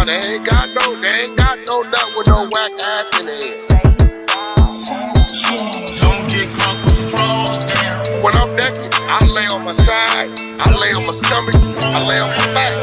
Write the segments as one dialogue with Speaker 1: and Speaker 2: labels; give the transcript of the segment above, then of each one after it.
Speaker 1: They ain't got no nut with no whack ass in it.
Speaker 2: Don't get caught with your drawers down.
Speaker 1: When I'm naked, I lay on my side, I lay on my stomach, I lay on my back.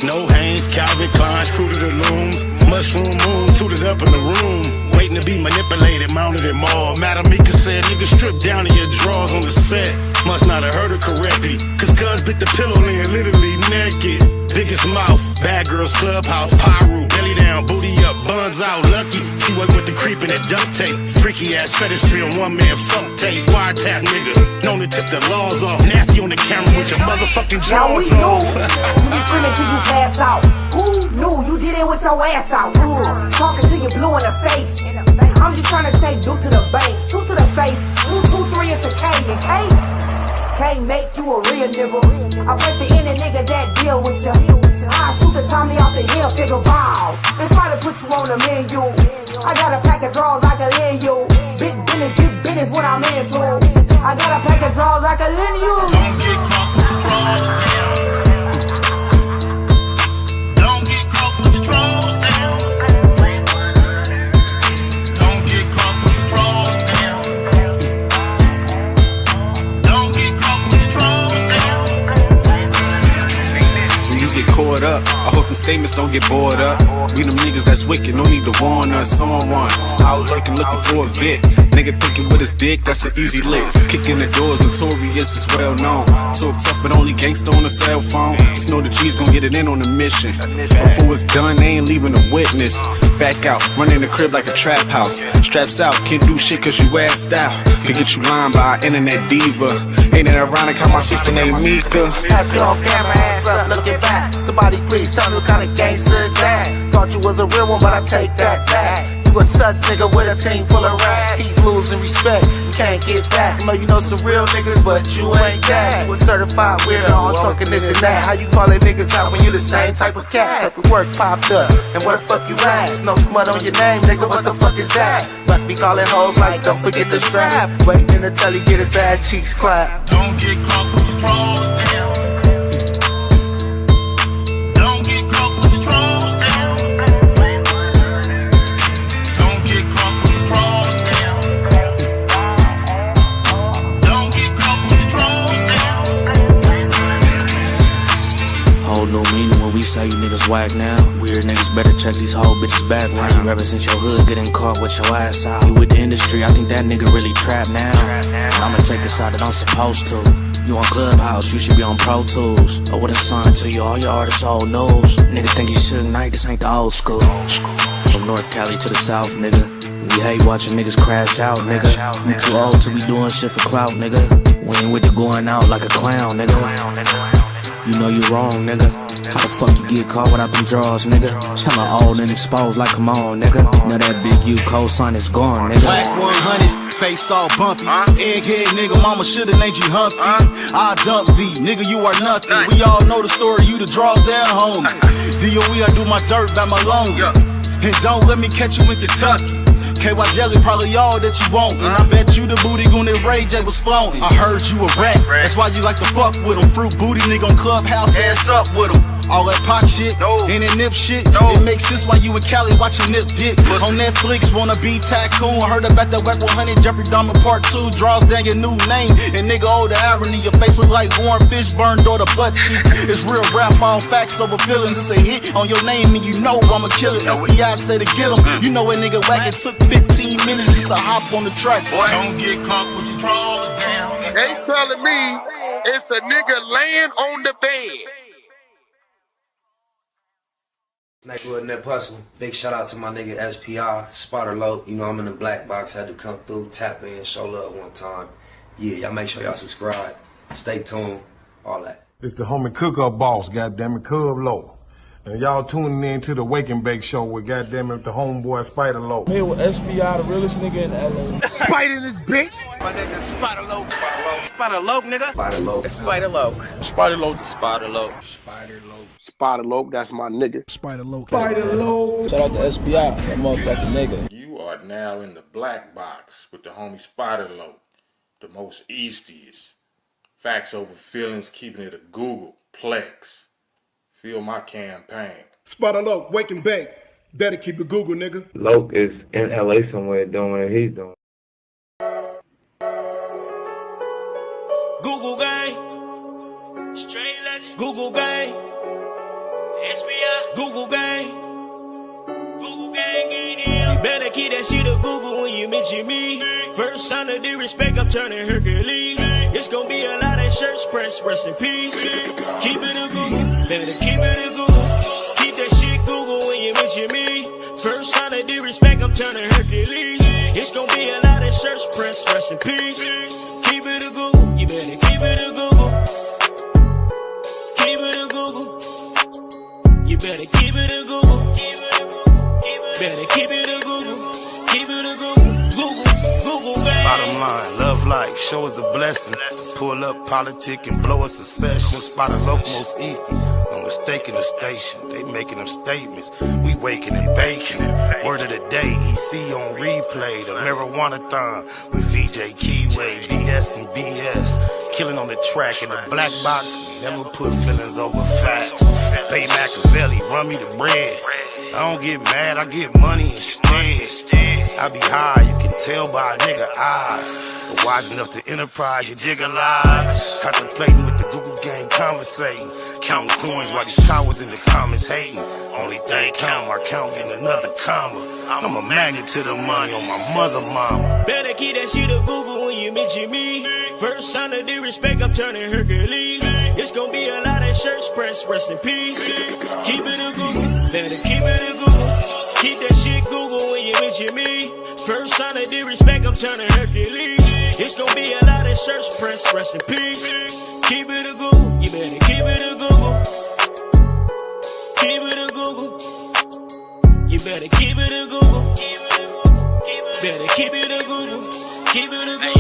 Speaker 2: No Hanes, Calvin Klein, Fruit of the Looms, Mushroom Moon, suited up in the room, waiting to be manipulated, mounted at mall. Madam Mika said, nigga, strip down to your drawers on the set. Must not have heard her correctly, cause guns bit the pillow and literally naked. Biggest mouth, bad girls clubhouse, pyro, belly down, booty up, buns out, lucky. She work with the creep and that duct tape. Freaky ass fetish film, one man fuck tape. Wiretap nigga, known to tip the laws off. Nasty on the camera with your motherfucking jaws off.
Speaker 3: You be screaming till you pass out. Who knew you did it with your ass out? Talking till you blue in the face. I'm just trying to take you to the bank, 2 to the face, 2, 2, 3 is a K, and K can't make you a real nigga. I pray for any nigga that deal with ya. I shoot the Tommy off the hill, figure wow. It's trying to put you on the menu. I got a pack of drawers I can lend you. Big business what I'm into. I got a pack of drawers I can lend you.
Speaker 2: Don't get caught with your drawers down. Don't get caught with your drawers down. Don't get caught with your drawers down. Don't get caught with your drawers down.
Speaker 4: When you get caught up, I hope them statements don't get bored up. We them niggas that's wicked, no need to warn us. Someone out lurking looking for a vid. Nigga thinking with his dick, that's an easy lick. Kicking the doors, notorious, is well known. Talk tough, but only gangsta on a cell phone. Just know the G's gon' get it in on the mission. Before it's done, they ain't leaving a witness. Back out, running the crib like a trap house. Straps out, can't do shit cause you assed out. Could get you lined by an internet diva. Ain't it ironic how my sister named Mika?
Speaker 5: Had you on camera, ass up, looking back. Somebody please tell me what kind of gangster is that? Thought you was a real one, but I take that back. You a sus nigga with a team full of rats. Keep losing respect, you can't get back. I know you know some real niggas, but you ain't that. You a certified weirdo, always talking this and that. How you callin' niggas out when you the same type of cat? Type of work popped up, and where the fuck you at? No smut on your name, nigga, what the fuck is that? But be calling hoes like, don't forget the strap. Waiting until he get his ass cheeks clapped.
Speaker 2: Don't get caught with your drawers down. Don't get caught with your drawers down. Don't get caught with your drawers down. Don't get caught with your drawers down.
Speaker 6: Whole new meaning when we say you niggas whack now. Weird niggas better check these whole bitches back now. You represent your hood, getting caught with your ass out. You with the industry, I think that nigga really trapped now. And I'ma take the side that I'm supposed to. You on Clubhouse, you should be on Pro Tools. I wouldn't sign to you, all your artists old news. Nigga think you should night, this ain't the old school. From North Cali to the South, nigga. We hate watching niggas crash out, nigga. You too old to be doing shit for clout, nigga. We ain't with the going out like a clown, nigga. You know you wrong, nigga. How the fuck you get caught without them draws, nigga? Hella old and exposed like, come on, nigga. Now that big U cosign is gone, nigga.
Speaker 7: Black 100, face all bumpy. Egghead nigga, mama shoulda named you Humpty. I dump thee, nigga, you are nothing. We all know the story, you the draws down, homie. DOE, I do my dirt by my loan. And don't let me catch you in Kentucky. KY Jelly probably all that you want. And I bet you the booty goon that Ray J was flown. I heard you a rat, that's why you like to fuck with him. Fruit booty nigga on Clubhouse, ass up with him. All that pot shit, and that nip shit, it makes sense why you and Cali watching Nip Dick. On Netflix, wanna be tycoon. Heard about that Whack 100, Jeffrey Dahmer Part 2. Draws down your new name, and nigga, oh the irony. Your face look like Warren Fishburne, or the butt cheek. It's real rap, all facts over feelings. It's a hit on your name, and you know I'ma kill it. SBI say to get him. You know a nigga whack, it took 15 minutes just to hop on the track.
Speaker 2: Don't get caught with your drawers down.
Speaker 1: They telling me it's a nigga laying on the bed.
Speaker 8: Neighborhood Nip Hustle. Big shout out to my nigga SPI, Spotter Low. You know I'm in the black box, had to come through, tap in, show love one time. Yeah, y'all make sure y'all subscribe. Stay tuned, all that.
Speaker 9: It's the homie Cook-Up Boss, goddammit, Cub Low. And y'all tuning in to the Wake and Bake Show with goddammit the homeboy Spider Low.
Speaker 10: Here with SPI, the realest nigga in LA.
Speaker 9: Spider this bitch!
Speaker 7: My nigga Spider Low. Spider Low, nigga.
Speaker 8: Spider Low.
Speaker 5: Spider Low.
Speaker 10: Spider Low.
Speaker 5: Spider Low.
Speaker 7: Spider Low.
Speaker 1: Spider Low, that's my nigga.
Speaker 7: Spider Low.
Speaker 10: Spider Low. Shout out to SPI, that motherfucking nigga.
Speaker 11: You are now in the black box with the homie Spider Low, the most eastiest. Facts over feelings, keeping it a Google Plex. Feel my campaign.
Speaker 9: Spider Loc, wake and bake. Better keep it Google, nigga.
Speaker 12: Loc is in LA somewhere doing what he's doing.
Speaker 13: Google gang, straight legend. Google gang, SBI. Google gang, Google gang ain't here. You better keep that shit a Google when you mention me. First sign of disrespect, I'm turning Hercules. It's gonna be a lot of shirts pressed, rest in peace. Keep it a Google, better keep it a Google. Keep that shit Google when you mention me. First sign of disrespect, I'm turning Hercules. It's gonna be a lot of shirts pressed, rest in peace. Keep it a Google, you better keep it a Google. Keep it a Google. You better keep it a Google. Better keep it a Google. Keep it a Google. Google, baby.
Speaker 2: Bottom line, love life, show us a blessing. Pull up politic and blow us a session. Spot a Loc most easty, no mistaking the station. They making them statements, we waking and baking. Word of the day, EC on replay. The marijuana-thon with VJ Keyway, BS and BS. Killing on the track in the black box, we never put feelings over facts. Bay Machiavelli, run me the bread. I don't get mad, I get money instead. I be high, you can tell by a nigga eyes. But wise enough to enterprise, you dig a lies. Contemplating with the Google gang, conversating. Counting coins while these cowards in the comments hating. Only thing count, I count getting another comma. I'm a magnet to the money on my mother mama.
Speaker 13: Better keep that shit a Google when you mention me. First sign of disrespect, I'm turning Hercules. It's gonna be a lot of shirts pressed, rest in peace. Keep it a Google, better keep it a Google. Keep that shit Google when you mention me. First sign of disrespect, I'm turning Hercules. It's gonna be a lot of shirts pressed, rest in peace. Keep it a Google, you better keep it a Google. Keep it a Google. You better keep it a Google. Better keep it a Google. Keep it a Google.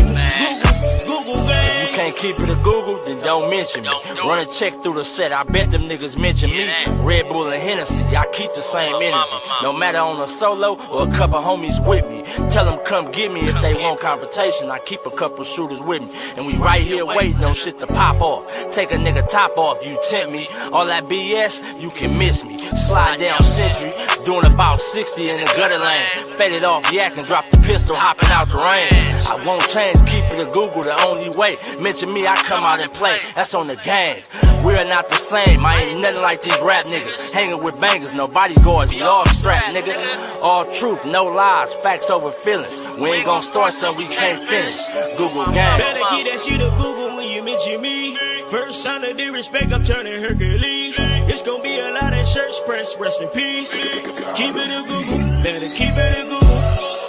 Speaker 13: Google, baby.
Speaker 6: If you can't keep it a Google, then don't mention me. Run a check through the set, I bet them niggas mention me. Red Bull and Hennessy, I keep the same energy. No matter on a solo or a couple homies with me. Tell them come get me if they want confrontation. I keep a couple shooters with me. And we right here waiting on shit to pop off. Take a nigga top off, you tempt me. All that BS, you can miss me. Slide down Century, doing about 60 in the gutter lane. Faded off yak and drop the pistol, hopping out the rain. I won't change, keep it a Google the only way. Mention me, I come out and play. That's on the gang. We're not the same. I ain't nothing like these rap niggas. Hanging with bangers, no bodyguards. We all strapped, nigga. All truth, no lies. Facts over feelings. We ain't gonna start something we can't finish. Google gang.
Speaker 13: Better keep that shit a Google when you mention me. First sign of disrespect, I'm turning Hercules. It's gonna be a lot of shirts pressed, rest in peace. Keep it a Google. Better keep it a Google.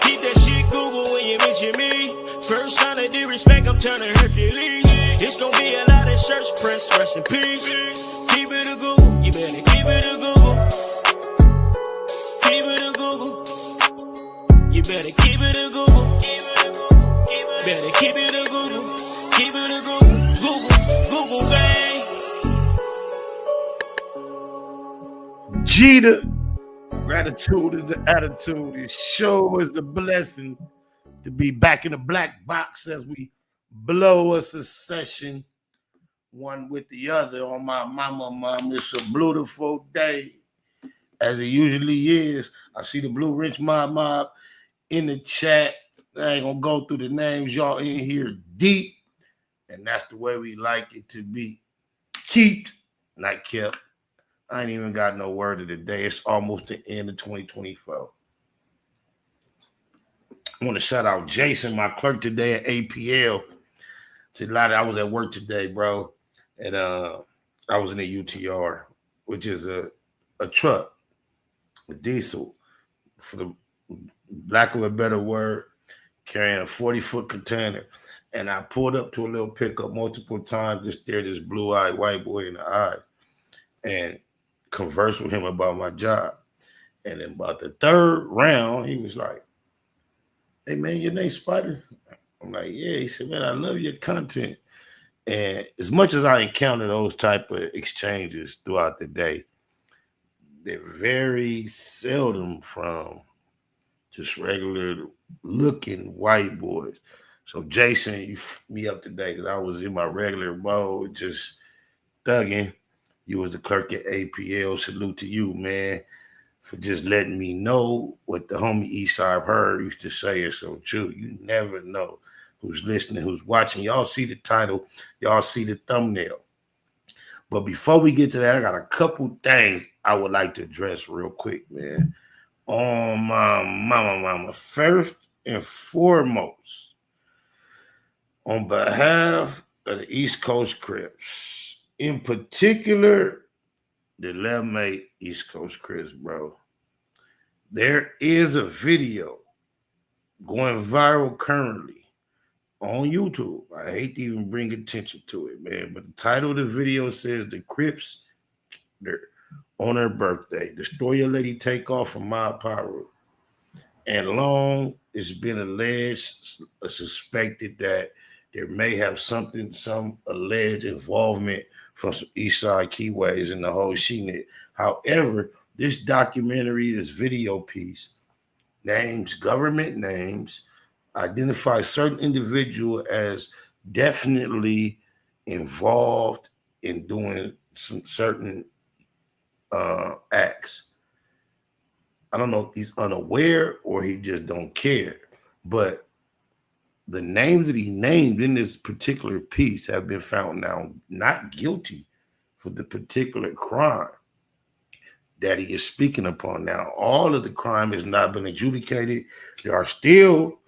Speaker 13: Keep that shit Google when you mention me. First sign of disrespect, I'm turning Hercules. It's gonna be a lot of shirts pressed, rest in peace. Keep it a Google, you better keep it a Google. Keep it a Google. You better keep it a Google. Better keep it a Google. Keep it a Google. Google gang.
Speaker 2: Jeter, gratitude is the attitude. It sure is a blessing to be back in the black box as we blow us a session one with the other on my mama. It's a beautiful day, as it usually is. I see the Blue Ridge Mob in the chat. I ain't gonna go through the names. Y'all in here deep, and that's the way we like it to be. Kept, not kept. I ain't even got no word of the day. It's almost the end of 2024. I want to shout out Jason, my clerk today at APL. I was at work today, bro, and I was in a UTR, which is a truck, a diesel, for the lack of a better word, carrying a 40-foot container. And I pulled up to a little pickup multiple times, just stared this blue-eyed white boy in the eye and conversed with him about my job. And then about the third round, he was like, "Hey, man, your name's Spider?" I'm like, "Yeah." He said, "Man, I love your content." And as much as I encounter those type of exchanges throughout the day, they're very seldom from just regular looking white boys. So Jason, you f***ed me up today because I was in my regular mode, just thugging.
Speaker 9: You was the clerk at APL. Salute to you, man, for just letting me know what the homie Eastside Heard used to say is so true. You never know who's listening, who's watching. Y'all see the title, y'all see the thumbnail. But before we get to that, I got a couple things I would like to address real quick, man. On my mama. First and foremost, on behalf of the East Coast Crips, in particular, the 11-8 East Coast Crips, bro. There is a video going viral currently on YouTube. I hate to even bring attention to it, man, but the title of the video says the Crips, they're on her birthday. Destroy Your Lady Takeoff from my Pyro. And long it's been alleged, suspected that there may have some alleged involvement from some Eastside Keyways in the whole SheNet. However, this documentary, this video piece, names government names, identifies certain individual as definitely involved in doing some certain acts. I don't know if he's unaware or he just don't care, but the names that he named in this particular piece have been found now not guilty for the particular crime that he is speaking upon. Now, all of the crime has not been adjudicated. There are still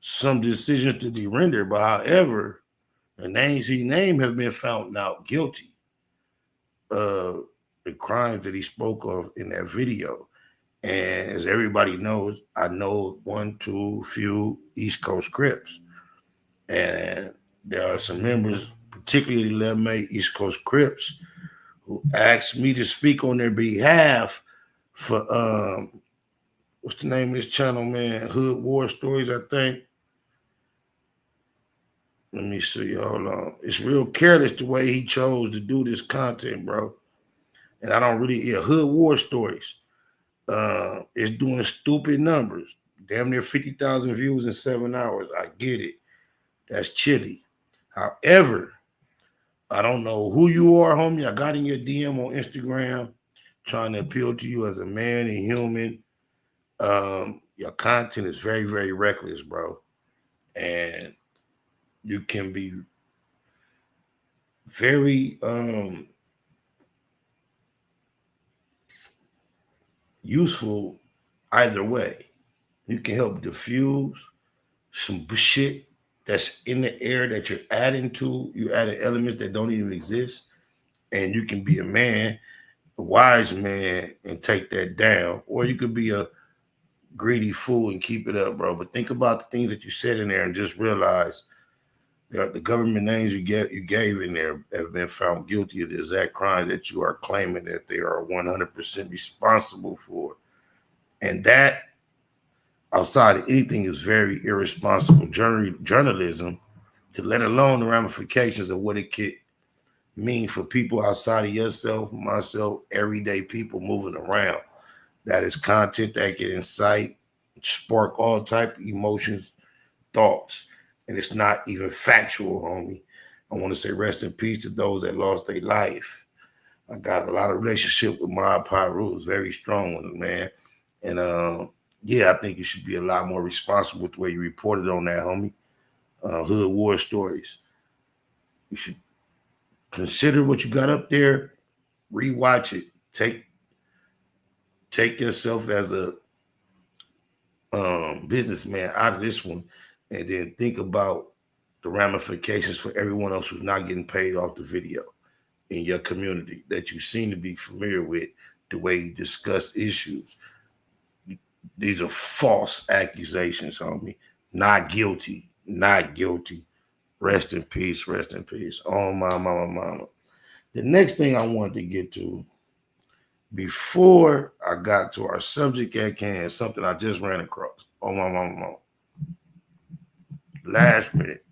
Speaker 9: some decisions to be rendered, but however, the names he named have been found now guilty of the crimes that he spoke of in that video. And as everybody knows, I know few East Coast Crips. And there are some members, particularly 11-8 East Coast Crips, who asked me to speak on their behalf for, what's the name of this channel, man? Hood War Stories, I think. Let me see, hold on. It's real careless the way he chose to do this content, bro. And I don't really, Hood War Stories. It's doing stupid numbers. Damn near 50,000 views in 7 hours. I get it. That's chilly. However, I don't know who you are, homie. I got in your DM on Instagram trying to appeal to you as a man and human. Your content is very, very reckless, bro. And you can be very useful either way. You can help diffuse some shit that's in the air that you're adding to. You're adding elements that don't even exist. And you can be a man, a wise man, and take that down. Or you could be a greedy fool and keep it up, bro. But think about the things that you said in there and just realize that the government names you gave in there have been found guilty of the exact crime that you are claiming that they are 100% responsible for. And that, outside of anything, is very irresponsible journalism, to let alone the ramifications of what it could mean for people outside of yourself, myself, everyday people moving around. That is content that can incite, spark all type of emotions, thoughts, and it's not even factual, homie. I want to say rest in peace to those that lost their life. I got a lot of relationship with Mob Pyru, very strong with it, man. And I think you should be a lot more responsible with the way you reported on that, homie. Hood War Stories. You should consider what you got up there, rewatch it, take yourself as a businessman out of this one, and then think about the ramifications for everyone else who's not getting paid off the video in your community that you seem to be familiar with, the way you discuss issues. These are false accusations, homie. Not guilty. Not guilty. Rest in peace. Rest in peace. Oh, my mama. The next thing I wanted to get to, before I got to our subject at hand, something I just ran across. Oh, my mama. Last minute.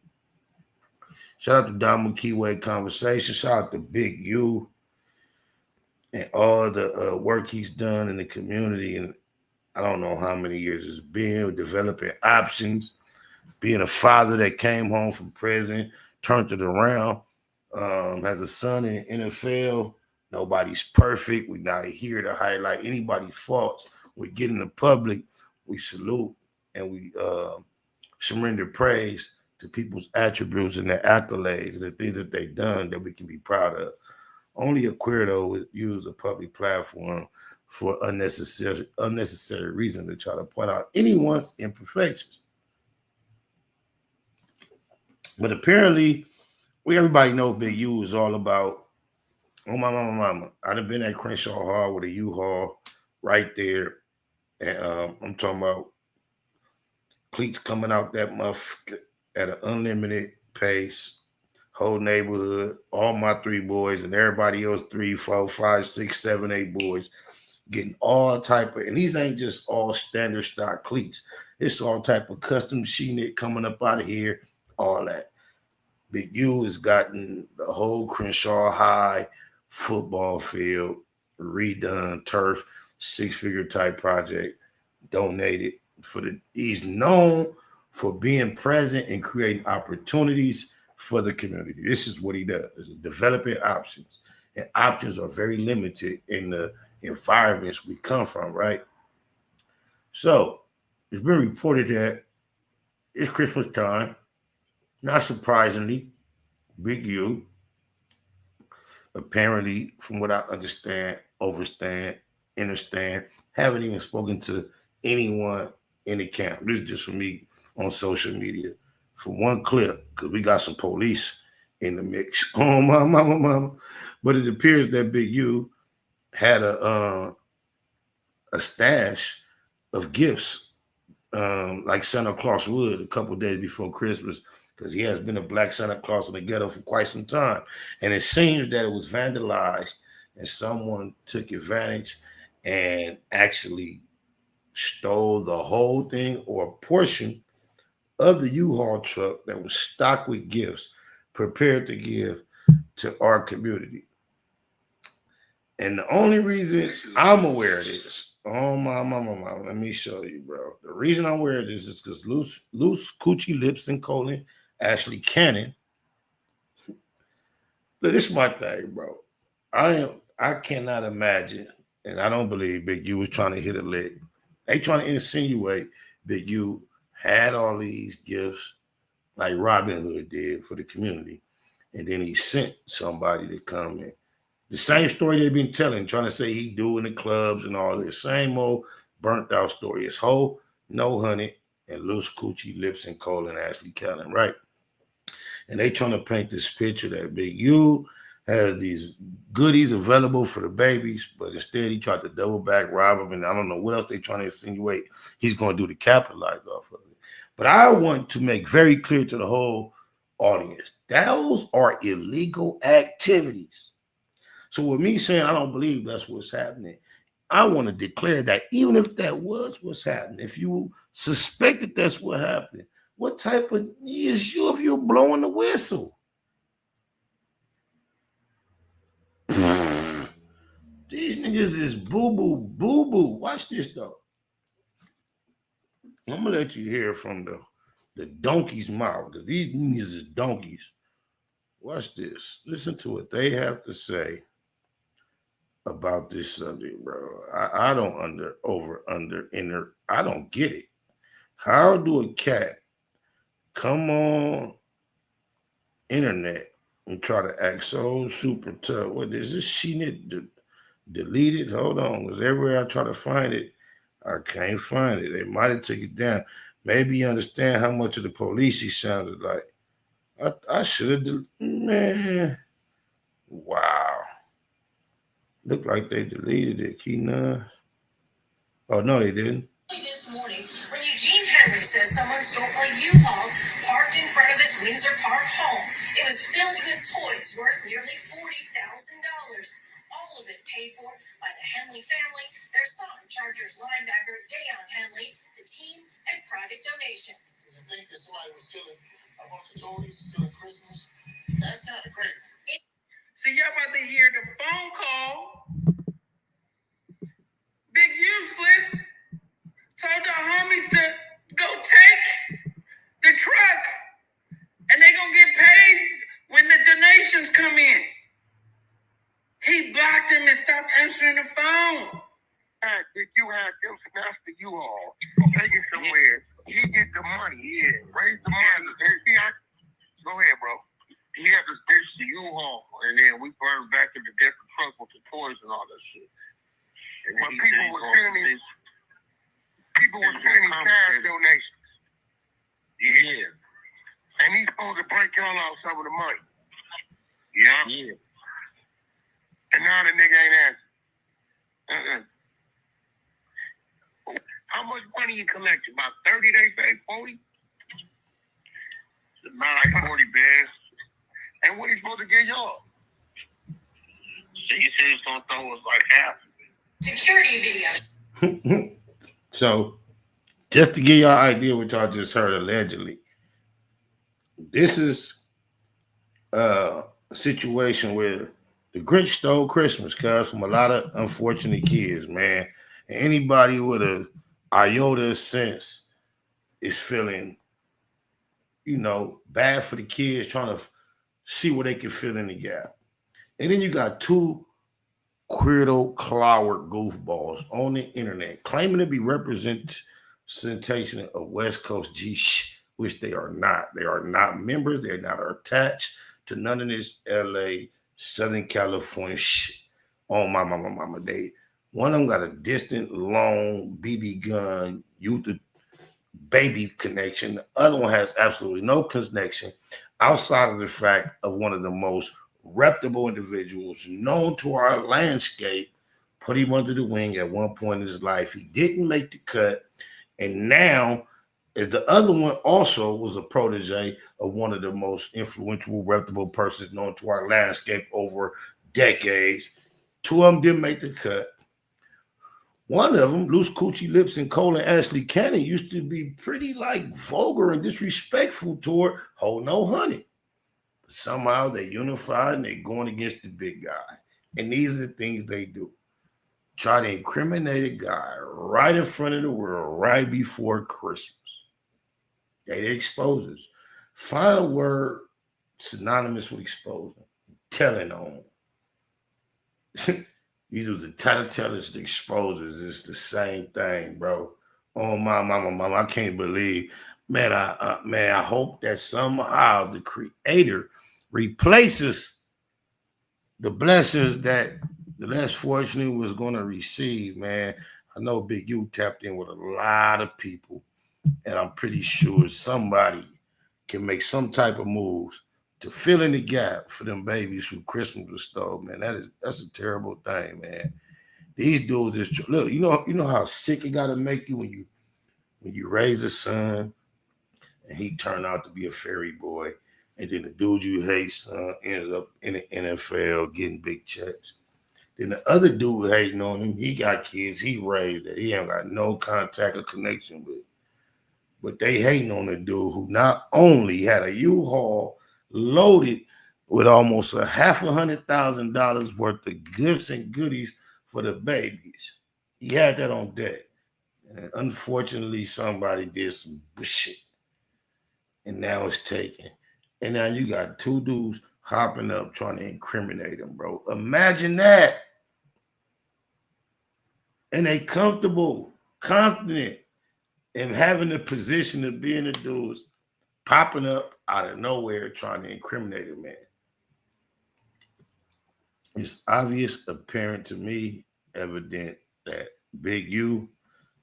Speaker 9: Shout out to Diamond Keyway Conversation. Shout out to Big U and all the work he's done in the community. And I don't know how many years it's been, developing options, being a father that came home from prison, turned it around, has a son in the NFL, Nobody's perfect. We're not here to highlight anybody's faults. We get in the public, we salute, and we surrender praise to people's attributes and their accolades and the things that they've done that we can be proud of. Only a queerdo would use a public platform for unnecessary reason to try to point out anyone's imperfections. But apparently, everybody know Big U is all about, oh my mama. I done been at Crenshaw Hall with a U-Haul right there. And I'm talking about cleats coming out that muff at an unlimited pace. Whole neighborhood, all my 3 boys and everybody else 3, 4, 5, 6, 7, 8 boys getting all type of, and these ain't just all standard stock cleats. It's all type of custom sheen knit coming up out of here, all that. Big U has gotten the whole Crenshaw High football field redone, turf, 6-figure type project donated for the. He's known for being present and creating opportunities for the community. This is what he does: developing options, and options are very limited in the environments we come from, right? So it's been reported that it's Christmas time. Not surprisingly, Big U, apparently, from what I understand, understand, haven't even spoken to anyone in the camp. This is just for me on social media. For one clip, because we got some police in the mix. Oh, my mama. But it appears that Big U had a stash of gifts, like Santa Claus would a couple days before Christmas, because he has been a black Santa Claus in the ghetto for quite some time. And it seems that it was vandalized and someone took advantage and actually stole the whole thing or a portion of the U-Haul truck that was stocked with gifts prepared to give to our community. And the only reason I'm aware of this, oh my mama, let me show you, bro. The reason I'm aware of this is because Loose Coochie Lips and Colon, Ashley Cannon. Look, this is my thing, bro. I cannot imagine, and I don't believe Big U was trying to hit a lick. They trying to insinuate Big U had all these gifts like Robin Hood did for the community. And then he sent somebody to come in. The same story they've been telling, trying to say he do in the clubs and all this. Same old burnt out story. It's Ho, No Honey, and Loose Coochie Lips and Cole and Ashley Callen, right? And they trying to paint this picture that Big U has these goodies available for the babies, but instead he tried to double back, rob them, and I don't know what else they trying to insinuate he's going to do to capitalize off of it. But I want to make very clear to the whole audience, those are illegal activities. So with me saying I don't believe that's what's happening, I want to declare that even if that was what's happening, if you suspect that that's what happened, what type of is you if you're blowing the whistle? These niggas is boo-boo. Watch this, though. I'm going to let you hear from the donkey's mouth, because these niggas is donkeys. Watch this. Listen to what they have to say about this Sunday, bro. I don't I don't get it. How do a cat come on internet and try to act so super tough? What is this? She need to delete it? Hold on, because everywhere I try to find it, I can't find it. They might have taken it down. Maybe you understand how much of the police he sounded like. I should have, man. Wow. Looked like they deleted it, Keenan. Oh, no, they didn't.
Speaker 3: This morning, when Eugene Henry says someone stole a U-Haul parked in front of his Windsor Park home. It was filled with toys worth nearly $40,000. All of it paid for by the Henley family, their son, Chargers linebacker Deion Henley, the team, and private donations. You think that somebody was stealing a bunch of toys, stealing Christmas? That's kind of crazy.
Speaker 14: So y'all about to hear the phone call. Big Useless told the homies to go take the truck, and they gonna get paid when the donations come in. He blocked him and stopped answering the phone.
Speaker 1: If you had them snatch the U-Haul, take it somewhere. He get the money, raise the money. Go ahead, bro. He had to ditch the U-Haul, and then we burned back in the different truck with the toys and all that shit. And when people were sending me cash donations. Yeah. And he's supposed to break y'all out some of the money. Yeah. And now the nigga ain't answering. How much money you collected? About 30, they say? 40? About like 40 bands. And what he supposed to get y'all? So you said he was going to throw us like half.
Speaker 14: Security video.
Speaker 9: So, just to give y'all an idea what y'all just heard allegedly, this is a situation where the Grinch stole Christmas, cuz, from a lot of unfortunate kids, man. And anybody with a iota of sense is feeling, bad for the kids, trying to see where they can fill in the gap. And then you got two weirdo clower goofballs on the internet claiming to be representation of West Coast G, which they are not. They are not members. They're not attached to none of this LA, Southern California shit. Oh, my mama. One of them got a distant, long BB gun, youth baby connection. The other one has absolutely no connection outside of the fact of one of the most reputable individuals known to our landscape put him under the wing at one point in his life. He didn't make the cut. And now, as the other one also was a protege of one of the most influential, reputable persons known to our landscape over decades. Two of them didn't make the cut. One of them, Loose Coochie Lips and Cole and Ashley Cannon, used to be pretty vulgar and disrespectful toward Ho No Honey. But somehow they unified and they're going against the big guy. And these are the things they do. Try to incriminate a guy right in front of the world, right before Christmas. They expose us. Find a word synonymous with exposing. Telling on. These are the tattletellers, the exposers. It's the same thing, bro. Oh, my mama, I can't believe. Man, I hope that somehow the Creator replaces the blessings that the less fortunate was going to receive, man. I know Big U tapped in with a lot of people, and I'm pretty sure somebody can make some type of moves to fill in the gap for them babies who Christmas was stole, man. That's a terrible thing, man. These dudes is look, you know how sick it gotta make you when you raise a son and he turned out to be a fairy boy, and then the dude you hate son ends up in the NFL getting big checks. Then the other dude hating on him, he got kids, he raised that he ain't got no contact or connection with. But they hating on the dude who not only had a U-Haul loaded with almost $500,000 worth of gifts and goodies for the babies. He had that on deck. And unfortunately, somebody did some shit. And now it's taken. And now you got two dudes hopping up trying to incriminate him, bro. Imagine that. And they comfortable, confident, and having the position of being the dudes popping up out of nowhere trying to incriminate a man. It's obvious, apparent to me, evident that Big U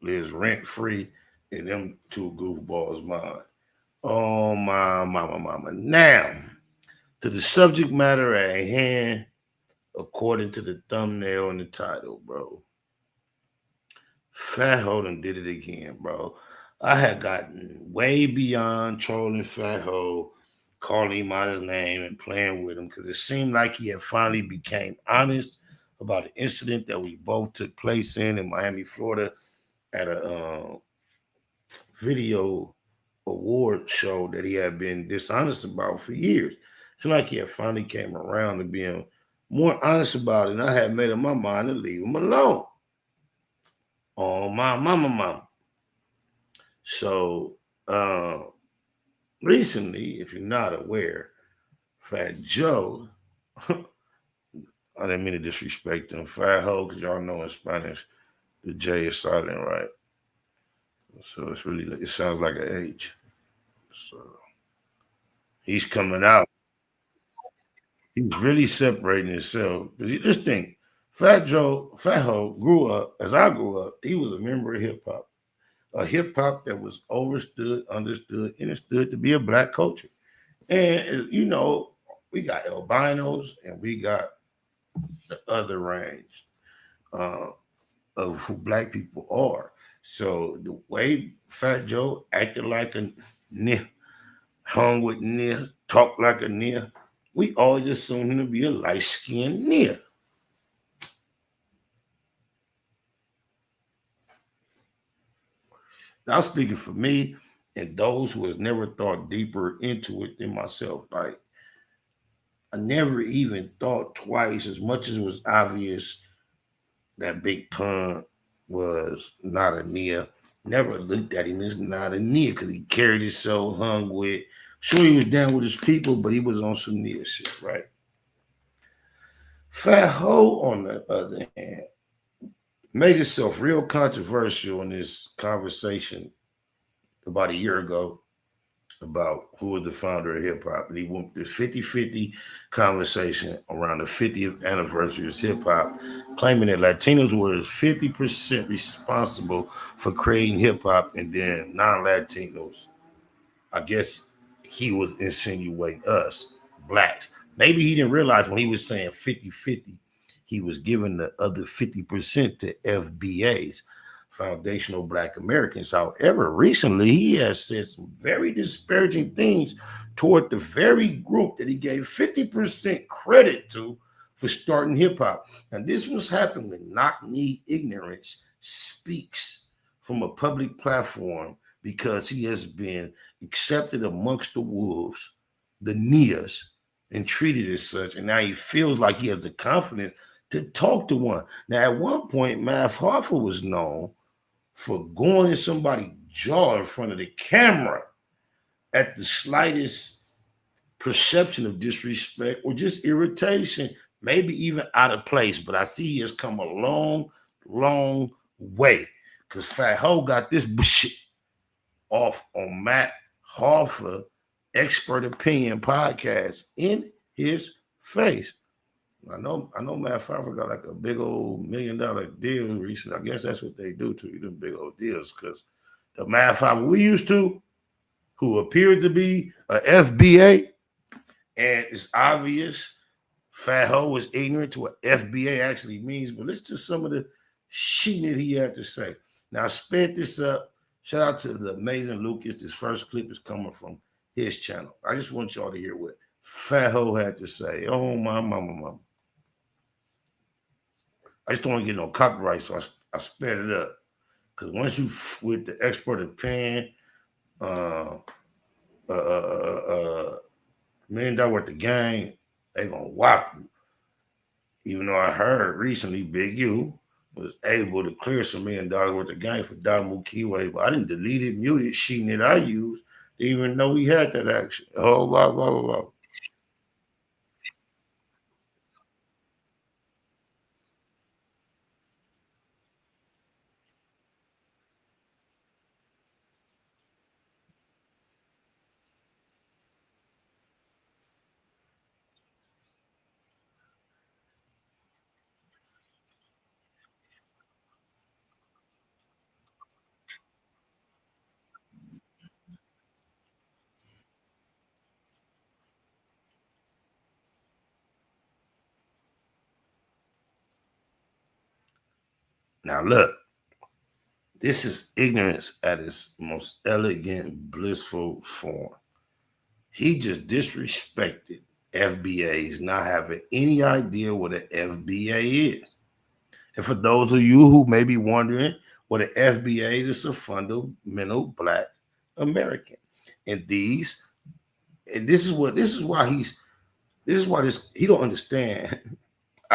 Speaker 9: lives rent-free in them two goofballs' mind. Oh, my mama. Now, to the subject matter at hand, according to the thumbnail and the title, bro. Fat Ho done did it again, bro. I had gotten way beyond trolling Fat Ho, calling him out his name and playing with him because it seemed like he had finally became honest about an incident that we both took place in Miami, Florida at a video award show that he had been dishonest about for years. It seemed like he had finally came around to being more honest about it, and I had made up my mind to leave him alone. Oh, my mama. So, recently, if you're not aware, Fat Joe, I didn't mean to disrespect them. Fat hoe, because y'all know in Spanish, the J is silent, right? So it's really, it sounds like an H. So he's coming out. He's really separating himself. Because you just think, Fat Ho grew up, as I grew up, he was a member of hip hop. A hip hop that was understood, and understood to be a black culture. And, you know, we got albinos and we got the other range of who black people are. So the way Fat Joe acted like a nigga, hung with nigga, talked like a nigga, we always assumed him to be a light-skinned nigga. Now speaking for me and those who has never thought deeper into it than myself, like I never even thought twice, as much as it was obvious that Big Pun was not a Nia. Never looked at him as not a Nia because he carried himself, hung with. Sure, he was down with his people, but he was on some Nia shit, right? Fat Ho, on the other hand, made himself real controversial in this conversation about a year ago about who was the founder of hip hop. And he went this 50-50 conversation around the 50th anniversary of hip hop, claiming that Latinos were 50% responsible for creating hip hop, and then non-Latinos, I guess he was insinuating us, blacks. Maybe he didn't realize when he was saying 50-50, he was giving the other 50% to FBAs, Foundational Black Americans. However, recently he has said some very disparaging things toward the very group that he gave 50% credit to for starting hip hop. And this was happening when Knock Knee Ignorance speaks from a public platform because he has been accepted amongst the wolves, the Nias, and treated as such. And now he feels like he has the confidence to talk to one. Now, at one point, Math Hoffa was known for going in somebody's jaw in front of the camera at the slightest perception of disrespect or just irritation, maybe even out of place. But I see he has come a long, long way because Fat Ho got this shit off on Matt Hoffa Expert Opinion podcast in his face. I know Matt Hoffa got like a big old $1 million deal recently. I guess that's what they do to you, them big old deals, because the Matt Hoffa we used to, who appeared to be a FBA, and it's obvious Fat Ho was ignorant to what FBA actually means, but listen to some of the shit that he had to say. Now, I sped this up. Shout out to the amazing Lucas. This first clip is coming from his channel. I just want y'all to hear what Fat Ho had to say. Oh, my mama. I just don't want to get no copyright, so I sped it up. Because once you, with the expert opinion, $1 million worth of gang, they gonna whop you. Even though I heard recently Big U was able to clear some $1 million worth of gang for Damu Kiwe, but I didn't delete it, mute it, sheeting that I used, didn't even know he had that action. Oh, blah, blah, blah, blah. Now look, this is ignorance at its most elegant, blissful form. He just disrespected FBAs not having any idea what an FBA is. And for those of you who may be wondering what an FBA is, a fundamental Black American. And this is why he don't understand.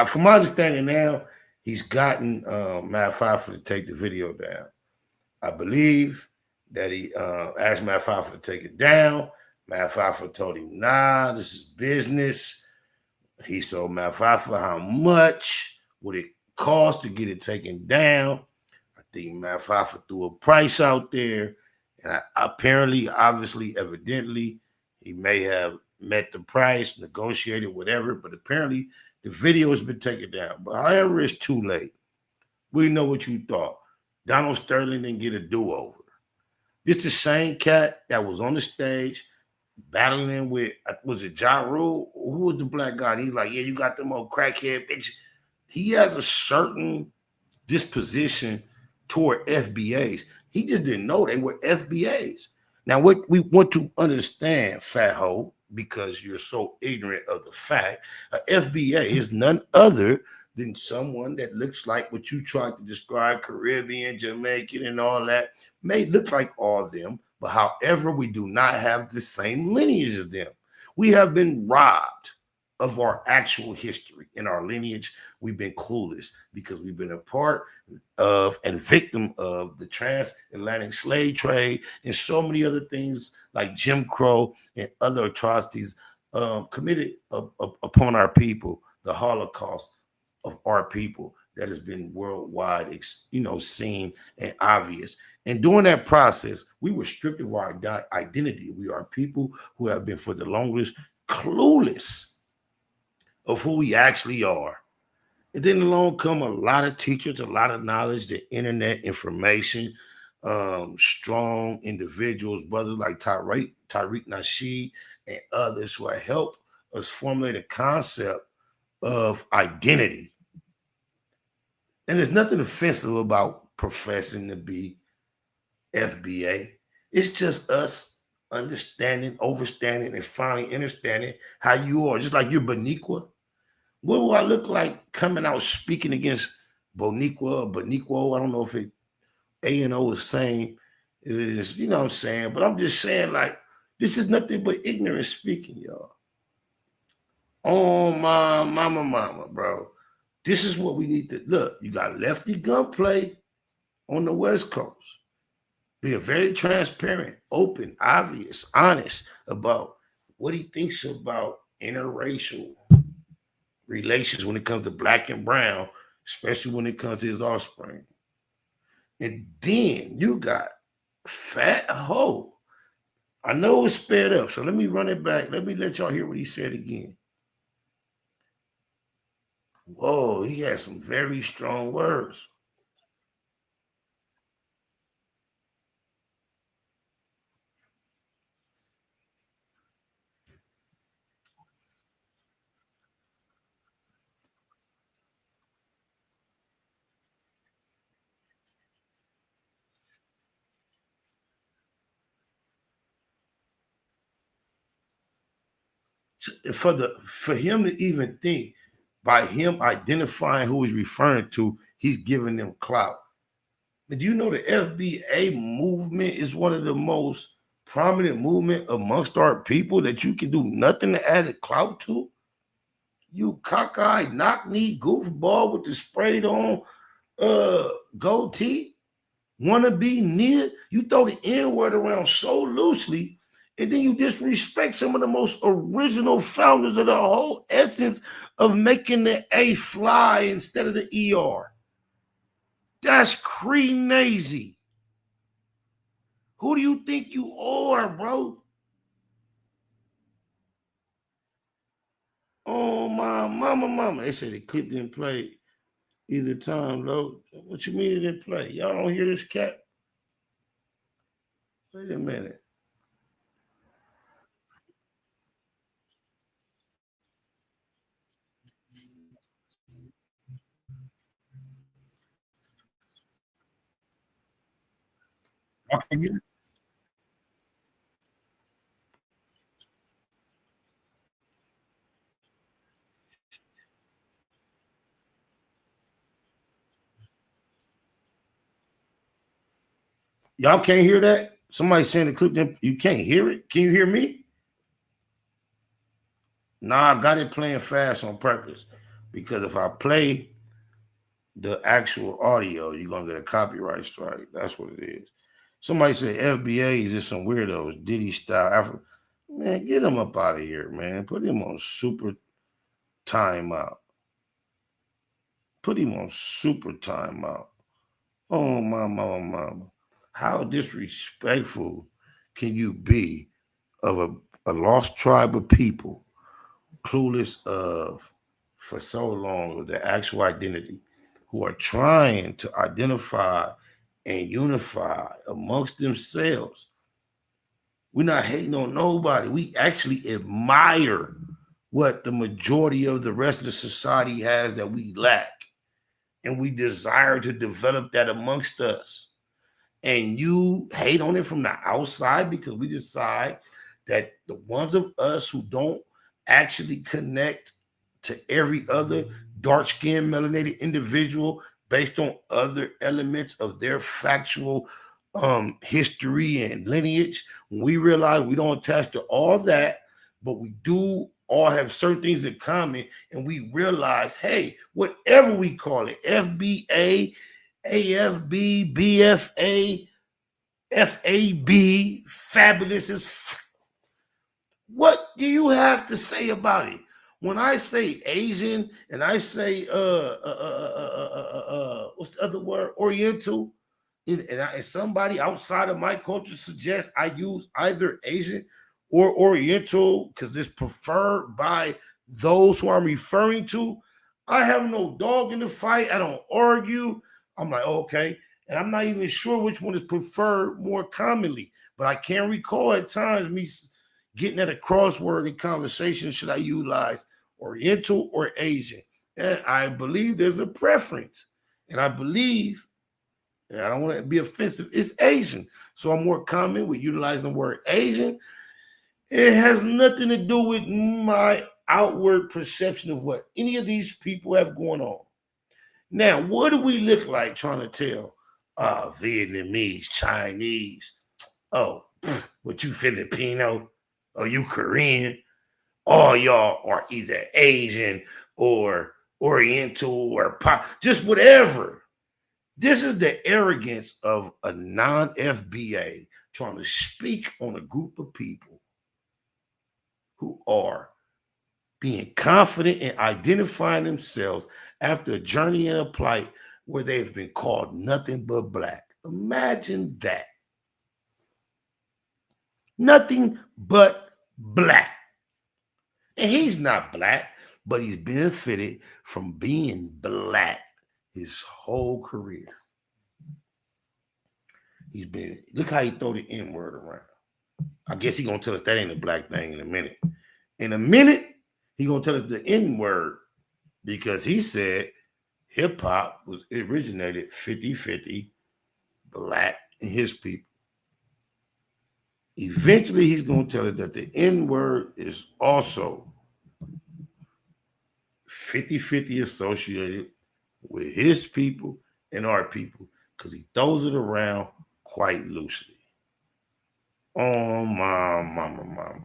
Speaker 9: From my understanding now, he's gotten Matt Hoffa to take the video down. I believe that he asked Matt Hoffa to take it down. Matt Hoffa told him, nah, this is business. He sold Math for how much would it cost to get it taken down? I think Math threw a price out there, and apparently, obviously, evidently, he may have met the price, negotiated, whatever, but apparently the video has been taken down. But however, it's too late. We know what you thought. Donald Sterling didn't get a do-over. This the same cat that was on the stage battling with, was it Ja Rule? Who was the black guy? And he's like, yeah, you got them old crackhead bitch. He has a certain disposition toward FBAs. He just didn't know they were FBAs. Now, what we want to understand, fat hoe, because you're so ignorant of the fact, a FBA is none other than someone that looks like what you tried to describe, Caribbean, Jamaican, and all that, may look like all of them, but however, we do not have the same lineage as them. We have been robbed of our actual history. In our lineage, we've been clueless because we've been a part of and victim of the transatlantic slave trade and so many other things like Jim Crow and other atrocities committed upon our people, the Holocaust of our people that has been worldwide, seen and obvious. And during that process, we were stripped of our identity. We are people who have been for the longest clueless of who we actually are. And then along come a lot of teachers, a lot of knowledge, the internet information, strong individuals, brothers like Tariq Nasheed and others who have helped us formulate a concept of identity. And there's nothing offensive about professing to be FBA. It's just us understanding, overstanding, and finally understanding how you are. Just like you're Boniqua. What do I look like coming out speaking against Boniqua or Boniquo? I don't know if it A&O is saying, is you know what I'm saying? But I'm just saying, like, this is nothing but ignorance speaking, y'all. Oh, my mama, bro. This is what we need to look. You got lefty gunplay on the West Coast. Being very transparent, open, obvious, honest about what he thinks about interracial relations when it comes to black and brown, especially when it comes to his offspring. And then you got fat hoe. I know it's sped up, so let me run it back. Let me let y'all hear what he said again. Whoa, he had some very strong words. For him to even think, by him identifying who he's referring to, he's giving them clout. But do you know the FBA movement is one of the most prominent movement amongst our people that you can do nothing to add a clout to? You cockeyed, knock-knee goofball with the sprayed on goatee, wanna be near, you throw the N-word around so loosely, and then you disrespect some of the most original founders of the whole essence of making the A fly instead of the ER. That's crazy. Who do you think you are, bro? Oh, my mama. They said the clip didn't play either time, though. What you mean it didn't play? Y'all don't hear this cat? Wait a minute. Y'all can't hear that? Somebody saying the clip, you can't hear it? Can you hear me? Nah, I got it playing fast on purpose. Because if I play the actual audio, you're going to get a copyright strike. That's what it is. Somebody said FBA is just some weirdos, Diddy style. Man, get him up out of here, man. Put him on super timeout. Put him on super timeout. Oh, my mama. How disrespectful can you be of a lost tribe of people, clueless of for so long of their actual identity, who are trying to identify and unify amongst themselves? We're not hating on nobody. We actually admire what the majority of the rest of the society has that we lack. And we desire to develop that amongst us. And you hate on it from the outside because we decide that the ones of us who don't actually connect to every other dark-skinned melanated individual based on other elements of their factual history and lineage, when we realize we don't attach to all that, but we do all have certain things in common, and we realize, hey, whatever we call it, FBA, AFB, BFA, FAB, fabulous is. What do you have to say about it? When I say Asian and I say what's the other word? Oriental, and somebody outside of my culture suggests I use either Asian or Oriental because it's preferred by those who I'm referring to, I have no dog in the fight. I don't argue. I'm like, okay. And I'm not even sure which one is preferred more commonly, but I can recall at times me getting at a crossword in conversation. Should I utilize Oriental or Asian? And I believe there's a preference. And I believe, and I don't want to be offensive, it's Asian. So I'm more common with utilizing the word Asian. It has nothing to do with my outward perception of what any of these people have going on. Now, what do we look like trying to tell? Vietnamese, Chinese. Oh, what you Filipino? Are you Korean? All y'all are either Asian or Oriental or just whatever. This is the arrogance of a non-FBA trying to speak on a group of people who are being confident in identifying themselves after a journey and a plight where they've been called nothing but black. Imagine that. Nothing but black. And he's not black, but he's benefited from being black his whole career. Look how he throw the N-word around. I guess he's going to tell us that ain't a black thing in a minute. In a minute, he's going to tell us the N-word because he said hip-hop was originated 50-50 black and his people. Eventually, he's going to tell us that the N-word is also 50-50 associated with his people and our people because he throws it around quite loosely. Oh, my mama.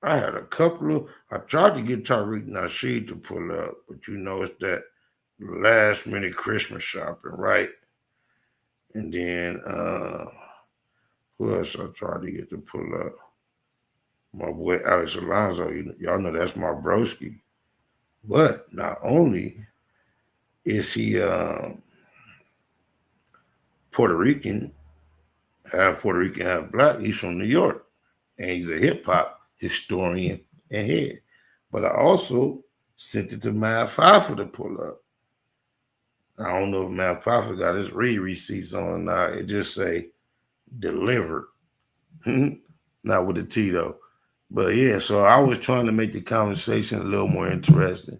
Speaker 9: I had a couple I tried to get Tariq Nasheed to pull up, but you know it's that last minute Christmas shopping, right? And then, who else I tried to get to pull up? My boy Alex Alonso, y'all know that's my broski. But not only is he Puerto Rican, half black, he's from New York. And he's a hip-hop historian and head. But I also sent it to Matt Pfeiffer to pull up. I don't know if Matt Pfeiffer got his receipts on or not. It just say delivered. Not with a T though. But yeah, so I was trying to make the conversation a little more interesting.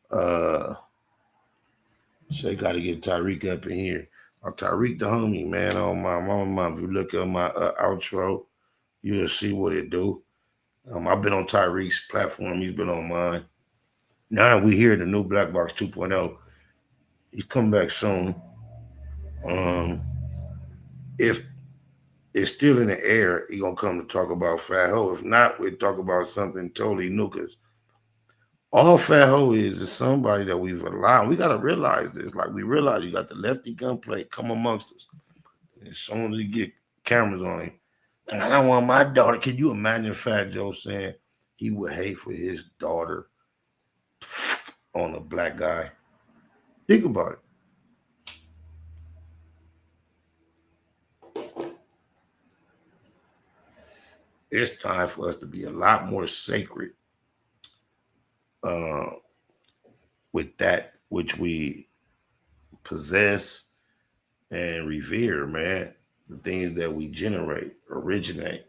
Speaker 9: So you got to get Tariq up in here. Tariq the homie, man. Oh my mama. If you look at my outro, you'll see what it do. I've been on Tariq's platform. He's been on mine. Now we hear the new Black Box 2.0. He's coming back soon. If it's still in the air, he's going to come to talk about Fat Ho. If not, we'll talk about something totally new because all Fat Ho is somebody that we've allowed. We got to realize this. Like we realize you got the lefty gunplay come amongst us. As soon as you get cameras on him, and I don't want my daughter. Can you imagine Fat Joe saying he would hate for his daughter on a black guy. Think about it. It's time for us to be a lot more sacred with that which we possess and revere, man. The things that we originate.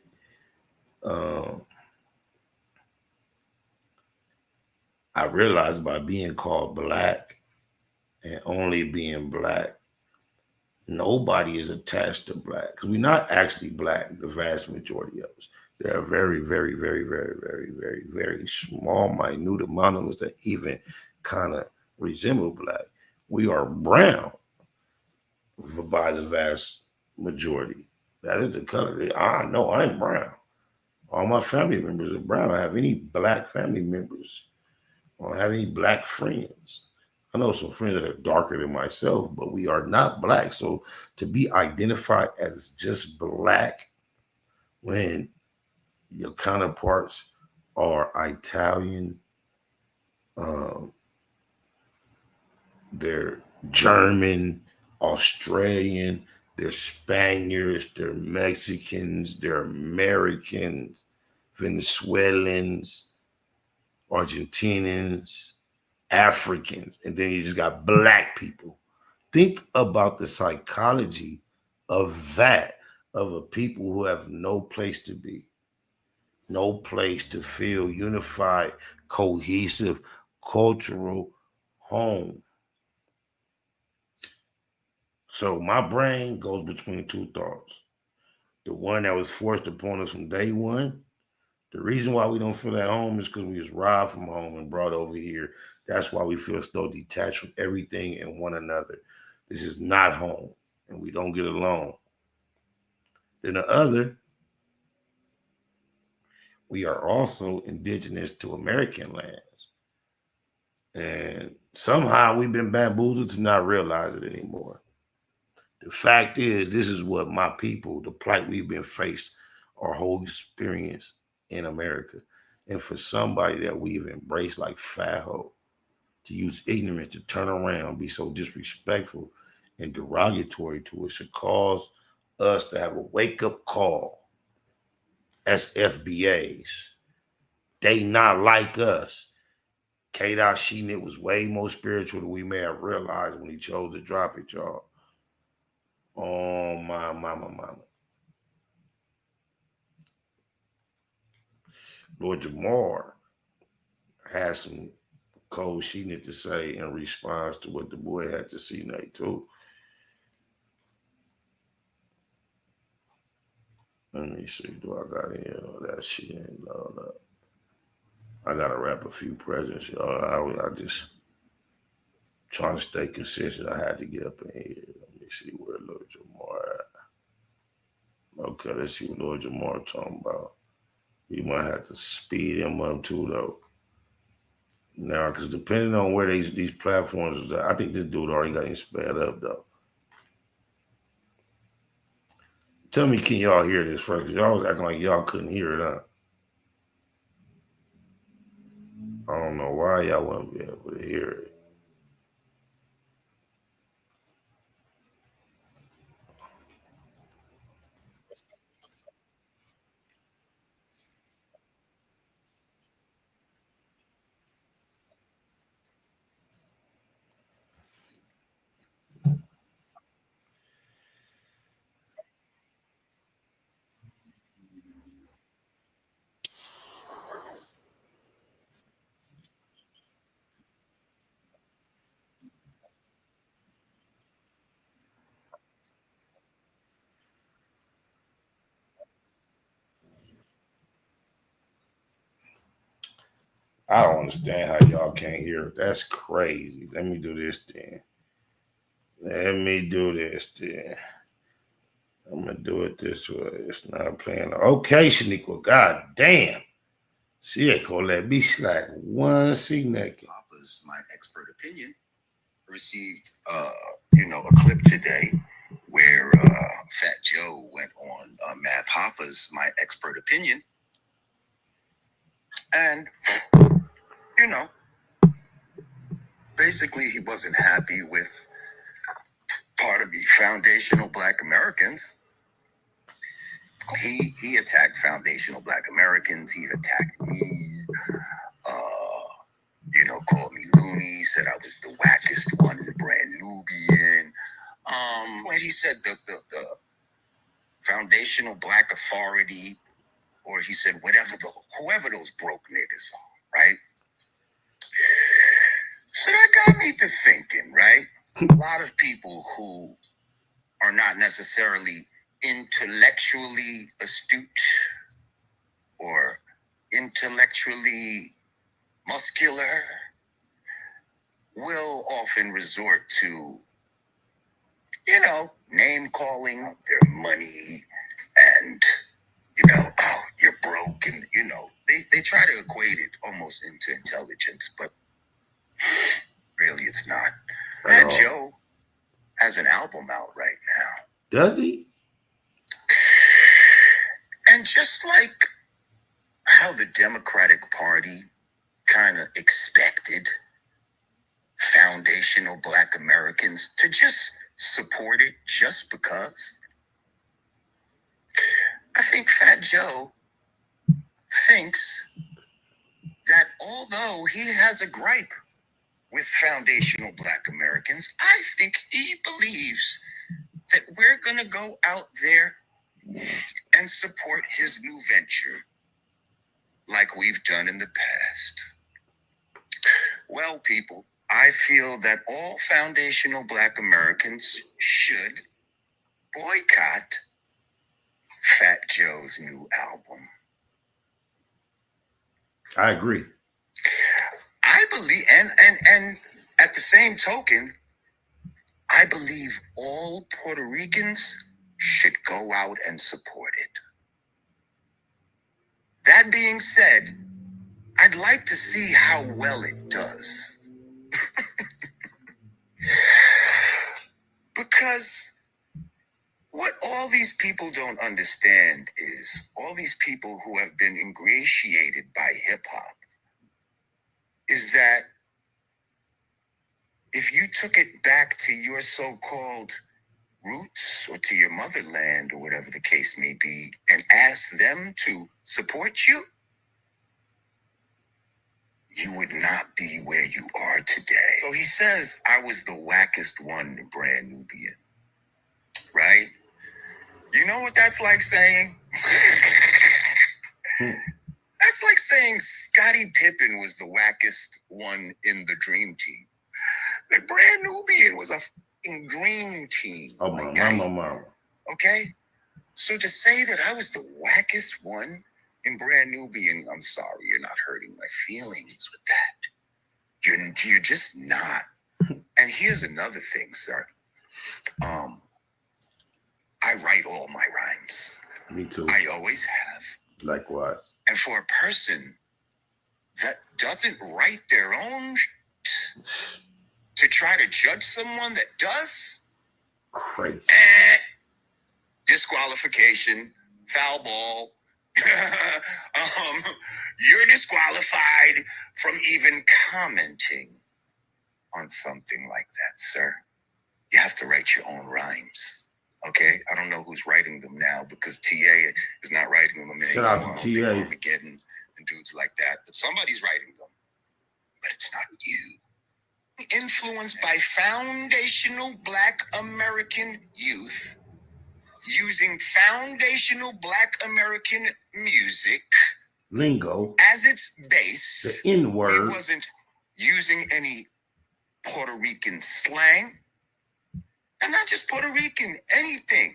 Speaker 9: I realized by being called black and only being black, nobody is attached to black because we're not actually black, the vast majority of us. There are very, very, very, very, very, very, very small, minute amount of us that even kind of resemble black. We are brown by the vast majority. That is the color. I know I'm brown. All my family members are brown. I don't have any black family members. I don't have any black friends. I know some friends that are darker than myself, but we are not black. So to be identified as just black when your counterparts are Italian, they're German, Australian, they're Spaniards, they're Mexicans, they're Americans, Venezuelans, Argentinians, Africans, and then you just got black people. Think about the psychology of that, of a people who have no place to be, no place to feel unified, cohesive, cultural home. So my brain goes between two thoughts. The one that was forced upon us from day one. The reason why we don't feel at home is because we was robbed from home and brought over here. That's why we feel so detached from everything and one another. This is not home, and we don't get along. Then the other, we are also indigenous to American lands. And somehow we've been bamboozled to not realize it anymore. The fact is, this is what my people, the plight we've been faced our whole experience in America. And for somebody that we've embraced like Faho, to use ignorance to turn around, be so disrespectful and derogatory to us should cause us to have a wake-up call as FBAs. They not like us. K-Dot She-Knit was way more spiritual than we may have realized when he chose to drop it, y'all. Oh, my mama. Lord Jamar had some cold She-Knit to say in response to what the boy had to see Nate too. Let me see. Do I got any of that shit? No. I gotta wrap a few presents, y'all. I just trying to stay consistent. I had to get up in here. Let me see where Lord Jamar at. Okay, let's see what Lord Jamar talking about. You might have to speed him up too, though. Now, because depending on where these platforms is at, I think this dude already got him sped up, though. Tell me, can y'all hear this first? Because y'all was acting like y'all couldn't hear it, huh? I don't know why y'all wouldn't be able to hear it. I don't understand how y'all can't hear it. That's crazy. Let me do this then. I'm going to do it this way. It's not playing. Okay, Shaniqua. God damn. She ain't going to let me slack one C naked.
Speaker 15: Papa's My Expert Opinion received, a clip today where Fat Joe went on Matt Hoffa's My Expert Opinion. And, basically he wasn't happy with part of the foundational Black Americans. He attacked foundational Black Americans. He attacked me. Called me loony. Said I was the wackest one, the brand Nubian. When he said the foundational Black authority, or he said whoever those broke niggas are, right? So that got me to thinking, right? A lot of people who are not necessarily intellectually astute or intellectually muscular will often resort to, name calling their money and, oh, you're broke. And, they try to equate it almost into intelligence, but really it's not. And Joe has an album out right now.
Speaker 9: Does he?
Speaker 15: And just like how the Democratic Party kind of expected foundational Black Americans to just support it just because, I think Fat Joe thinks that although he has a gripe with foundational Black Americans, I think he believes that we're going to go out there and support his new venture like we've done in the past. Well, people, I feel that all foundational Black Americans should boycott Fat Joe's new album.
Speaker 9: I agree.
Speaker 15: I believe, and at the same token, I believe all Puerto Ricans should go out and support it. That being said, I'd like to see how well it does. Because what all these people don't understand is all these people who have been ingratiated by hip hop is that if you took it back to your so-called roots or to your motherland or whatever the case may be and asked them to support you, you would not be where you are today. So he says, I was the wackest one in Brand Nubian, right? You know what that's like saying? That's like saying Scottie Pippen was the wackest one in the Dream Team. The Brand Nubian was a f***ing dream team.
Speaker 9: Oh, my mama.
Speaker 15: Okay? So to say that I was the wackest one in Brand Nubian, I'm sorry, you're not hurting my feelings with that. You're just not. And here's another thing, sir. I write all my rhymes.
Speaker 9: Me too.
Speaker 15: I always have.
Speaker 9: Likewise.
Speaker 15: And for a person that doesn't write their own to try to judge someone that does,
Speaker 9: crazy.
Speaker 15: Disqualification, foul ball. You're disqualified from even commenting on something like that, sir. You have to write your own rhymes. Okay? I don't know who's writing them now because TA is not writing them anymore.
Speaker 9: Shout out to TA.
Speaker 15: Armageddon and dudes like that. But somebody's writing them. But it's not you. Influenced by foundational Black American youth, using foundational Black American music,
Speaker 9: lingo,
Speaker 15: as its base.
Speaker 9: The N-word.
Speaker 15: He wasn't using any Puerto Rican slang. And not just Puerto Rican, anything.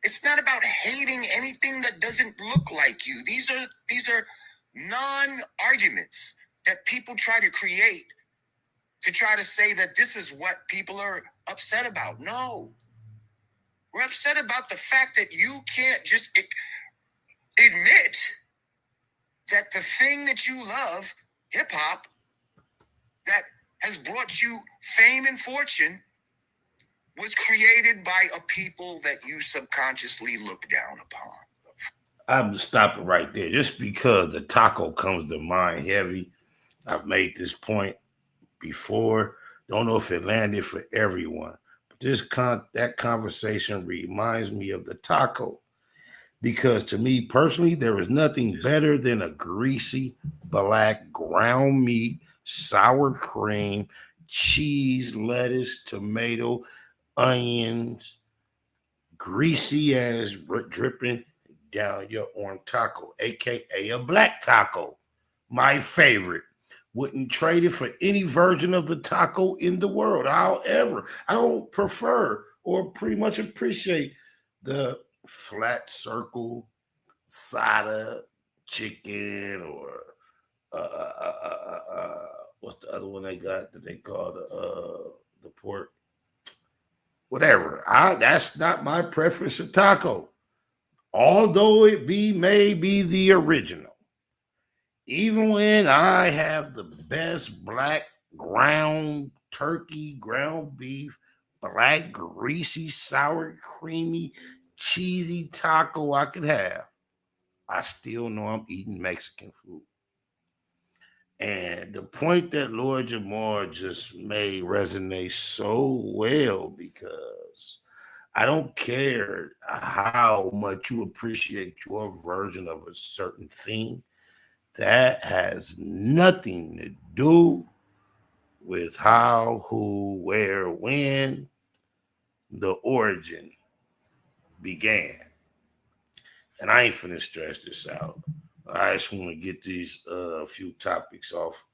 Speaker 15: It's not about hating anything that doesn't look like you. These are non-arguments that people try to create to try to say that this is what people are upset about. No. We're upset about the fact that you can't just admit that the thing that you love, hip-hop, that has brought you fame and fortune, was created by a people that you subconsciously look down upon.
Speaker 9: I'm stopping right there. Just because the taco comes to mind heavy, I've made this point before. Don't know if it landed for everyone. But that conversation reminds me of the taco. Because to me personally, there is nothing better than a greasy black ground meat, sour cream, cheese, lettuce, tomato, onions, greasy ass dripping down your orange taco, aka a black taco. My favorite. Wouldn't trade it for any version of the taco in the world. However, I don't prefer or pretty much appreciate the flat circle sada chicken or what's the other one they got that they call the pork? Whatever. That's not my preference of taco. Although it may be the original. Even when I have the best black ground turkey, ground beef, black greasy, sour, creamy, cheesy taco I could have, I still know I'm eating Mexican food. And the point that Lord Jamar just made resonates so well because I don't care how much you appreciate your version of a certain thing. That has nothing to do with how, who, where, when the origin began. And I ain't finna stretch this out. I just want to get these few topics off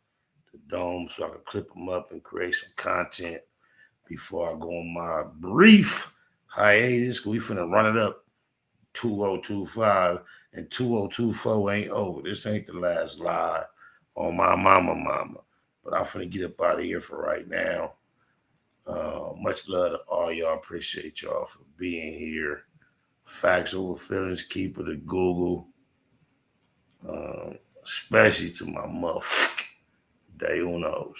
Speaker 9: the dome so I can clip them up and create some content before I go on my brief hiatus. We finna run it up 2025 and 2024 ain't over. This ain't the last live on my mama. But I'm finna get up out of here for right now. Much love to all y'all. Appreciate y'all for being here. Facts over feelings, keep it at Google. Especially to my motherfucking Day Unos.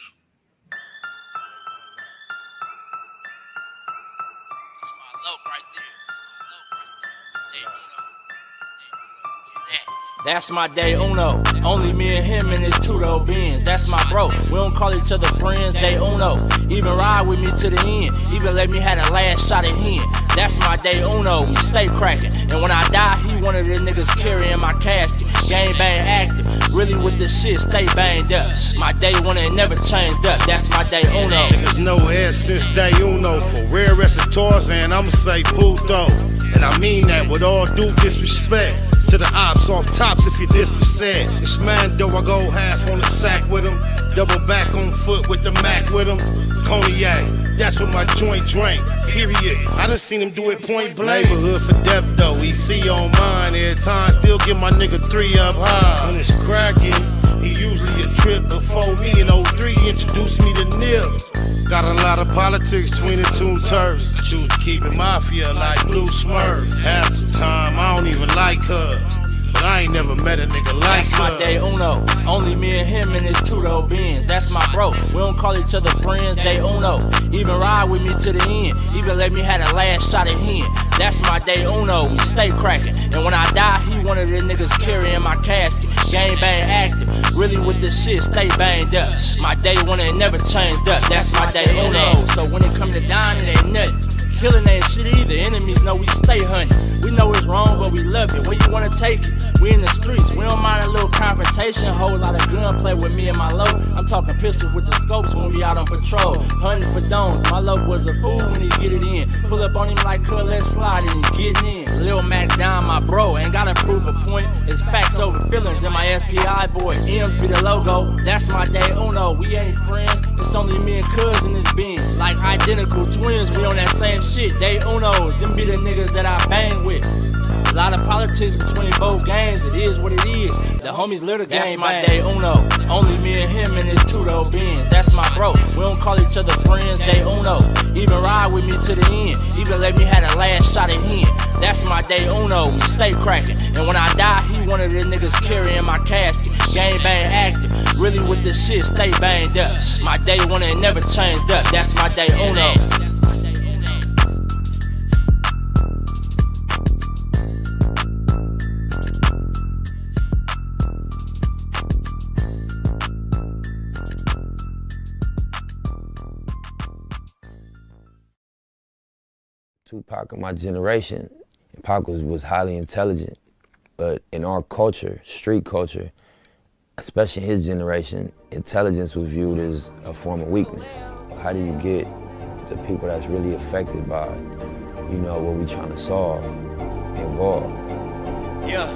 Speaker 6: That's my day uno. Only me and him in his two-door Benz. That's my bro. We don't call each other friends, day uno. Even ride with me to the end. Even let me have the last shot at him. That's my day uno. We stay cracking. And when I die, he one of the niggas carrying my casket. Gang bang active. Really with the shit, stay banged up. My day one ain't never changed up. That's my day uno.
Speaker 9: Niggas know it since day uno. For rare recitors, and I'ma say puto. And I mean that with all due disrespect. To the ops off tops if you diss the set. It's Mando, I go half on the sack with him. Double back on foot with the Mac with him. Cognac, that's what my joint drank, period. I done seen him do it point blank. Neighborhood for death though, EC on mine. Every time, still get my nigga 3 up high. When it's cracking, he usually a trip before me. In 03 introduced me to Nip. Got a lot of politics between the two turfs. Choose to keep it mafia like Blue Smurf. Half the time, I don't even like her. But I ain't never met a nigga like
Speaker 6: That's my day uno. Only me and him in his two-door Benz. That's my bro. We don't call each other friends, day uno. Even ride with me to the end. Even let me have the last shot at him. That's my day uno. We stay cracking. And when I die, he one of the niggas carrying my casket. Gang bang active. Really with the shit, stay banged up. My day one ain't never changed up. That's my day uno. So when it come to dying, it ain't nothing. Killing ain't shit either. Enemies know we stay hunting. We know it's wrong, but we love it. Where you wanna take it? We in the streets. We don't mind a little confrontation. Whole lot of gunplay with me and my low. I'm talking pistol with the scopes when we out on patrol. Hunting for domes. My low was a fool when he get it in. Pull up on him like cuz, let's slide it and getting in. Lil Mac down, my bro. Ain't gotta prove a point. It's facts over feelings in my SPI voice. M's be the logo. That's my day uno. We ain't friends. It's only me and cuz in this Benz. Like identical twins. We on that same shit. Day unos. Them be the niggas that I bang with. A lot of politics between both gangs, it is what it is. The homies live the game. That's my day uno. Only me and him in his two-door Benz. That's my bro. We don't call each other friends, day uno. Even ride with me to the end. Even let me have the last shot at him. That's my day uno. We stay cracking. And when I die, he one of the niggas carrying my casket. Gang bang active. Really with the shit, stay banged up. My day one ain't never changed up. That's my day uno.
Speaker 12: Tupac of my generation, Pac was highly intelligent, but in our culture, street culture, especially in his generation, intelligence was viewed as a form of weakness. How do you get the people that's really affected by, you know, what we trying to solve involved?
Speaker 13: Yeah.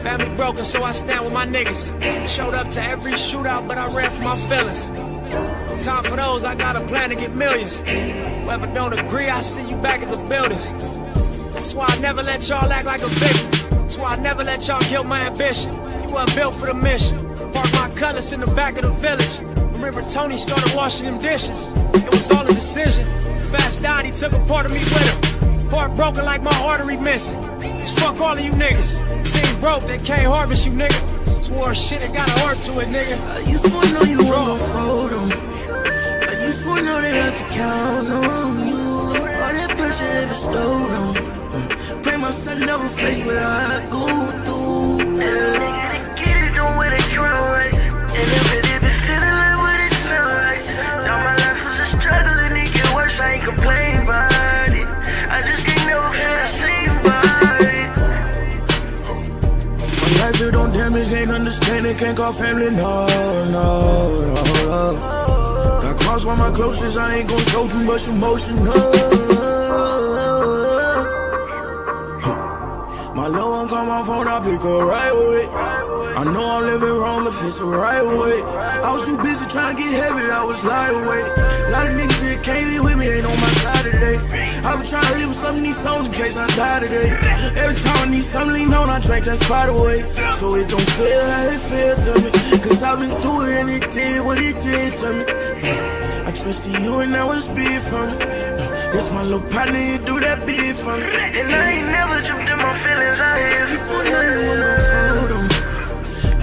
Speaker 13: Family broken, so I stand with my niggas. Showed up to every shootout, but I ran for my feelings. No time for those, I got a plan to get millions. Whoever don't agree, I see you back at the buildings. That's why I never let y'all act like a victim. That's why I never let y'all kill my ambition. You wasn't built for the mission. Park my cutlass in the back of the village. Remember Tony started washing them dishes. It was all a decision. Fast died, he took a part of me with him. Heart broken like my artery missing. Just fuck all of you niggas. Team broke, they can't harvest you, nigga. Swore shit, it got a heart to it, nigga.
Speaker 16: I used to know you were gon' fold 'em. I used to know that I could count on you. All that pressure they bestowed on. Pray my son never face what I go through. Yeah. Nigga, they get it, don't wear the crown right. And if it be feeling like what it sound like. Now my life was a struggle and it get worse, I ain't complain about it. I just can't never feel the same about it.
Speaker 13: My life built on damage, ain't understanding, can't call family, no. Got crossed by my closest, I ain't gon' show too much emotion, no. My little one call my phone, I pick her right away. I know I'm living wrong if it's the right way. I was too busy trying to get heavy, I was lightweight. A lot of niggas that came in with me ain't on my side today. I been trying to live with some of these songs in case I die today. Every time I need something lean on, I drink that spot away. So it don't feel how it feels to me. Cause I've been through it and it did what it did to me. I trusted you and that was big for me. That's my little partner, you do that big for me.
Speaker 16: And I ain't never jumped in my feelings out here. You used to know you were gon' fold 'em.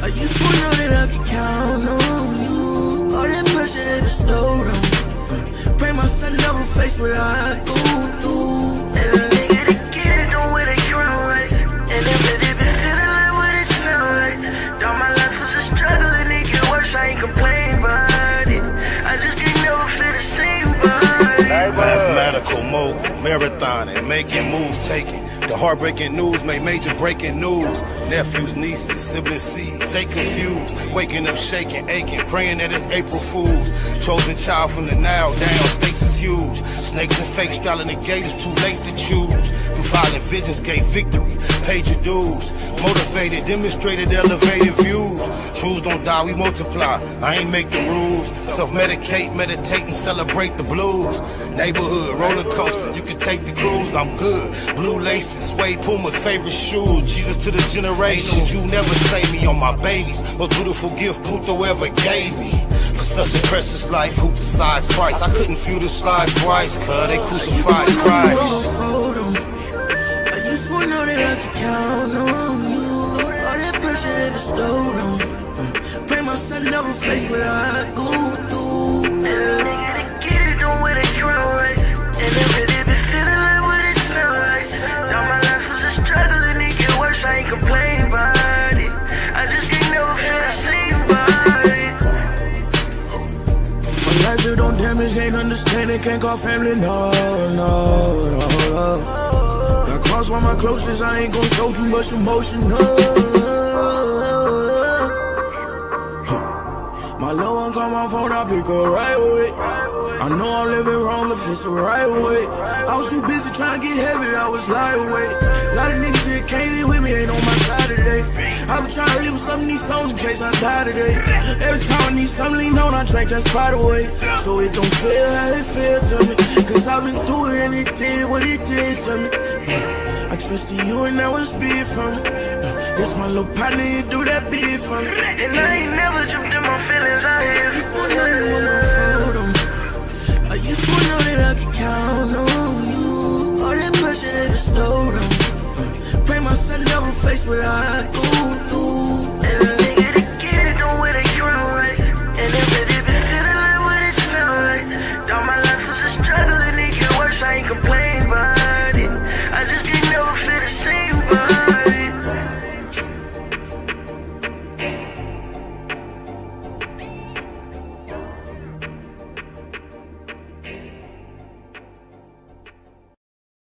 Speaker 16: I used to know that I could count on you. All that pressure they bestowed on. Pray my son never face what I go through. And a nigga to get it, don't wear the crown right. And if it be feeling like what it sound like. Now my life was a struggle and it get worse, I ain't complain about it. I just can't never feel the same about it.
Speaker 2: Mathematical mogul, marathoning, making moves, taking the heartbreaking news, make major breaking news. Nephews, nieces, siblings, seeds, stay confused. Waking up, shaking, aching, praying that it's April Fool's. Chosen child from the now down, stakes is huge. Snakes and fakes straddling the gate, it's too late to choose. Through violent visions, gave victory, paid your dues. Motivated, demonstrated, elevated views. Truths don't die, we multiply. I ain't make the rules. Self-medicate, meditate, and celebrate the blues. Neighborhood, roller coaster, you can take the cruise, I'm good. Blue laces, suede Puma's favorite shoes. Jesus to the generations, you never save me on my babies. Most beautiful gift Puto ever gave me. For such a precious life, who decides price? I couldn't feel the slide twice, cuz they crucified Christ.
Speaker 16: I used to know that I could count on you. All that pressure they bestowed on. Pray my son never face what I go through. Yeah. Nigga to get it, don't wear the crown right. And if it be feeling like what it sound like. Now my life was a struggle and it get worse, I ain't complain about it. I just can't never feel the same about it.
Speaker 13: My life built on damage, ain't understanding, can't call family, no. Got crossed by my closest, I ain't gon' show too much emotion, no. My little one call my phone, I pick her right away. I know I'm living wrong if it's the right way. I was too busy trying to get heavy, I was lightweight. A lot of niggas that came in with me ain't on my side today. I been trying to live with some of these songs in case I die today. Every time I need something lean on, I drink that spot away. So it don't feel how it feels to me. Cause I've been through it and it did what it did to me. I trusted you and that was big for me. That's my little partner, you do that big for me.
Speaker 16: And I ain't never jumped in my feelings out here. You used to know you were gon' fold 'em. I used to know that I could count on you. All that pressure they bestowed on. Pray my son never face what I go